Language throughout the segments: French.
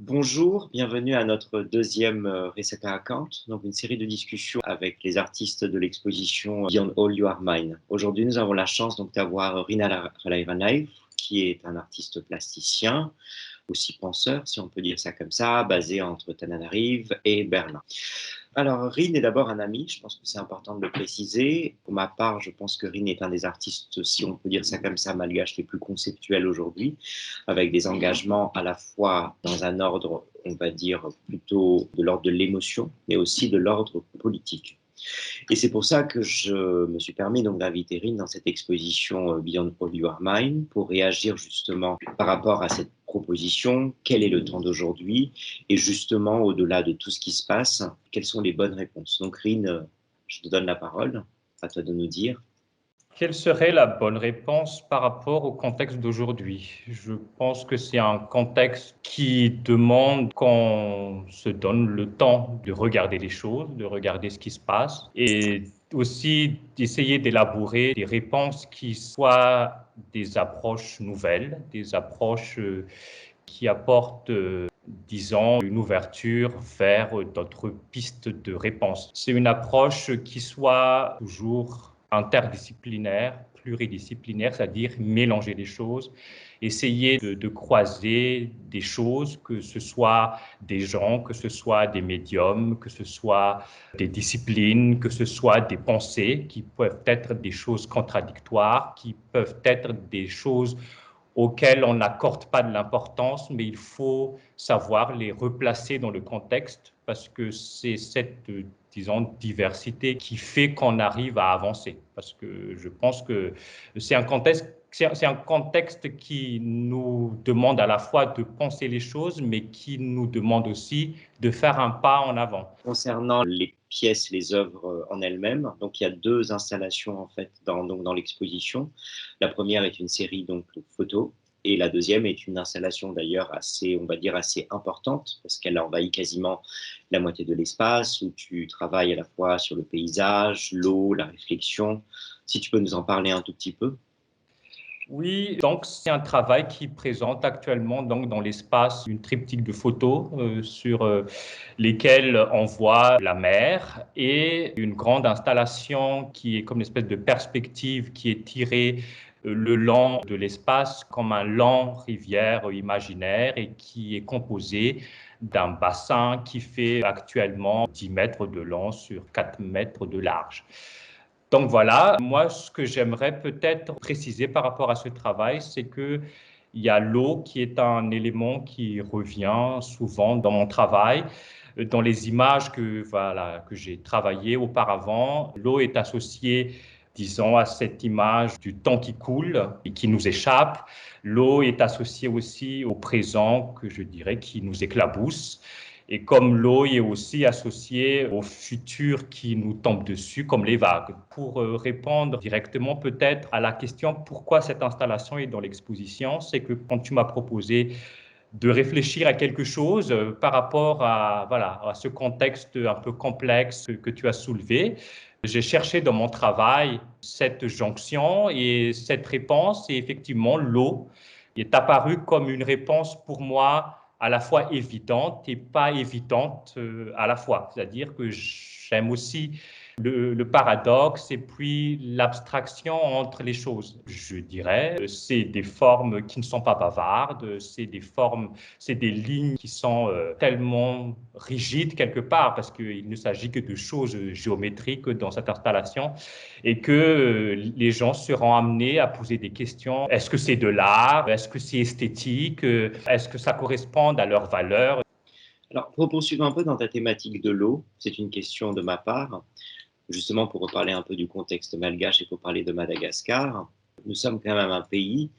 Bonjour, bienvenue à notre deuxième Reseca Account, donc une série de discussions avec les artistes de l'exposition Beyond All You Are Mine. Aujourd'hui, nous avons la chance donc d'avoir Rina Ralaivanaev, qui est un artiste plasticien, aussi penseur, si on peut dire ça comme ça, basé entre Tananarive et Berlin. Alors, Rin est d'abord un ami, je pense que c'est important de le préciser. Pour ma part, je pense que Rin est un des artistes, si on peut dire ça comme ça, malgaches les plus conceptuels aujourd'hui, avec des engagements à la fois dans un ordre, on va dire, plutôt de l'ordre de l'émotion, mais aussi de l'ordre politique. Et c'est pour ça que je me suis permis donc d'inviter Rin dans cette exposition Beyond All You Are Mine pour réagir justement par rapport à cette proposition, quel est le temps d'aujourd'hui et justement au-delà de tout ce qui se passe, quelles sont les bonnes réponses. Donc Rin, je te donne la parole, à toi de nous dire. Quelle serait la bonne réponse par rapport au contexte d'aujourd'hui? Je pense que c'est un contexte qui demande qu'on se donne le temps de regarder les choses, de regarder ce qui se passe et aussi d'essayer d'élaborer des réponses qui soient des approches nouvelles, des approches qui apportent disons, une ouverture vers d'autres pistes de réponse. C'est une approche qui soit toujours interdisciplinaire, pluridisciplinaire, c'est-à-dire mélanger les choses, essayer de croiser des choses, que ce soit des gens, que ce soit des médiums, que ce soit des disciplines, que ce soit des pensées, qui peuvent être des choses contradictoires, qui peuvent être des choses auxquelles on n'accorde pas de l'importance, mais il faut savoir les replacer dans le contexte parce que c'est cette, disons, diversité qui fait qu'on arrive à avancer. Parce que je pense que c'est un contexte qui nous demande à la fois de penser les choses, mais qui nous demande aussi de faire un pas en avant. Concernant les pièces, les œuvres en elles-mêmes, donc il y a deux installations en fait dans l'exposition. La première est une série donc de photos et la deuxième est une installation d'ailleurs assez, on va dire assez importante parce qu'elle envahit quasiment la moitié de l'espace où tu travailles à la fois sur le paysage, l'eau, la réflexion. Si tu peux nous en parler un tout petit peu. Oui, donc c'est un travail qui présente actuellement donc dans l'espace une triptyque de photos sur lesquelles on voit la mer et une grande installation qui est comme une espèce de perspective qui est tirée le long de l'espace comme un long rivière imaginaire et qui est composé d'un bassin qui fait actuellement 10 mètres de long sur 4 mètres de large. Donc voilà, moi ce que j'aimerais peut-être préciser par rapport à ce travail, c'est que il y a l'eau qui est un élément qui revient souvent dans mon travail. Dans les images que j'ai travaillées auparavant, l'eau est associée, disons, à cette image du temps qui coule et qui nous échappe. L'eau est associée aussi au présent, que je dirais, qui nous éclabousse. Et comme l'eau est aussi associée au futur qui nous tombe dessus, comme les vagues. Pour répondre directement peut-être à la question pourquoi cette installation est dans l'exposition, c'est que quand tu m'as proposé de réfléchir à quelque chose par rapport à, voilà, à ce contexte un peu complexe que tu as soulevé, j'ai cherché dans mon travail cette jonction et cette réponse, et effectivement l'eau est apparue comme une réponse pour moi à la fois évidente et pas évidente à la fois. C'est-à-dire que j'aime aussi le paradoxe et puis l'abstraction entre les choses. Je dirais, c'est des formes qui ne sont pas bavardes, c'est des formes, c'est des lignes qui sont tellement rigides quelque part parce qu'il ne s'agit que de choses géométriques dans cette installation et que les gens seront amenés à poser des questions. Est-ce que c'est de l'art? Est-ce que c'est esthétique? Est-ce que ça correspond à leurs valeurs? Alors, pour poursuivre un peu dans ta thématique de l'eau, c'est une question de ma part, justement pour reparler un peu du contexte malgache et pour parler de Madagascar. Nous sommes quand même un pays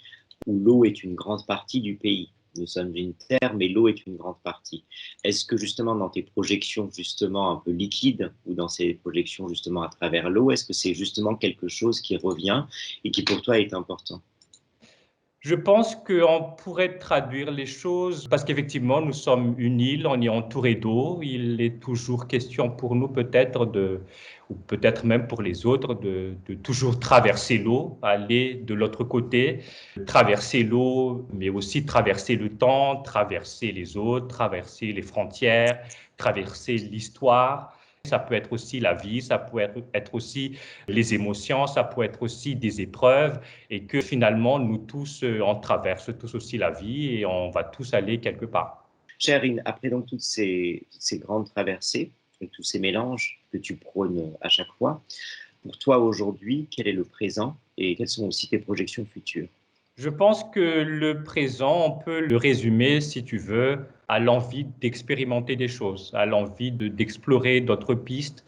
où l'eau est une grande partie du pays. Nous sommes une terre, mais l'eau est une grande partie. Est-ce que justement dans tes projections justement un peu liquides ou dans ces projections justement à travers l'eau, est-ce que c'est justement quelque chose qui revient et qui pour toi est important? Je pense qu'on pourrait traduire les choses parce qu'effectivement, nous sommes une île, on est entouré d'eau. Il est toujours question pour nous peut-être ou peut-être même pour les autres, de toujours traverser l'eau, aller de l'autre côté, traverser l'eau, mais aussi traverser le temps, traverser les autres, traverser les frontières, traverser l'histoire. Ça peut être aussi la vie, ça peut être aussi les émotions, ça peut être aussi des épreuves et que finalement, nous tous, on traverse tous aussi la vie et on va tous aller quelque part. Chérine, après donc toutes ces grandes traversées et tous ces mélanges que tu prônes à chaque fois, pour toi aujourd'hui, quel est le présent et quelles sont aussi tes projections futures? Je pense que le présent, on peut le résumer, si tu veux, à l'envie d'expérimenter des choses, à l'envie d'explorer d'autres pistes,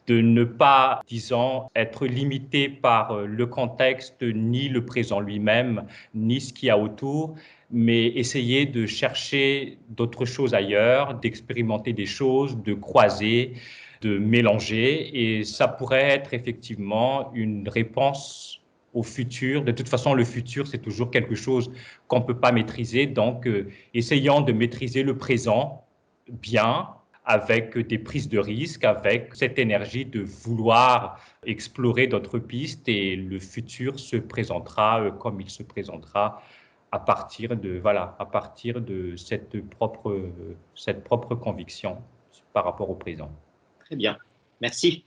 de ne pas, disons, être limité par le contexte, ni le présent lui-même, ni ce qu'il y a autour, mais essayer de chercher d'autres choses ailleurs, d'expérimenter des choses, de croiser, de mélanger. Et ça pourrait être effectivement une réponse au futur. De toute façon, le futur, c'est toujours quelque chose qu'on ne peut pas maîtriser. Donc, essayons de maîtriser le présent bien, avec des prises de risques, avec cette énergie de vouloir explorer d'autres pistes et le futur se présentera comme il se présentera à partir de cette propre conviction par rapport au présent. Très bien. Merci.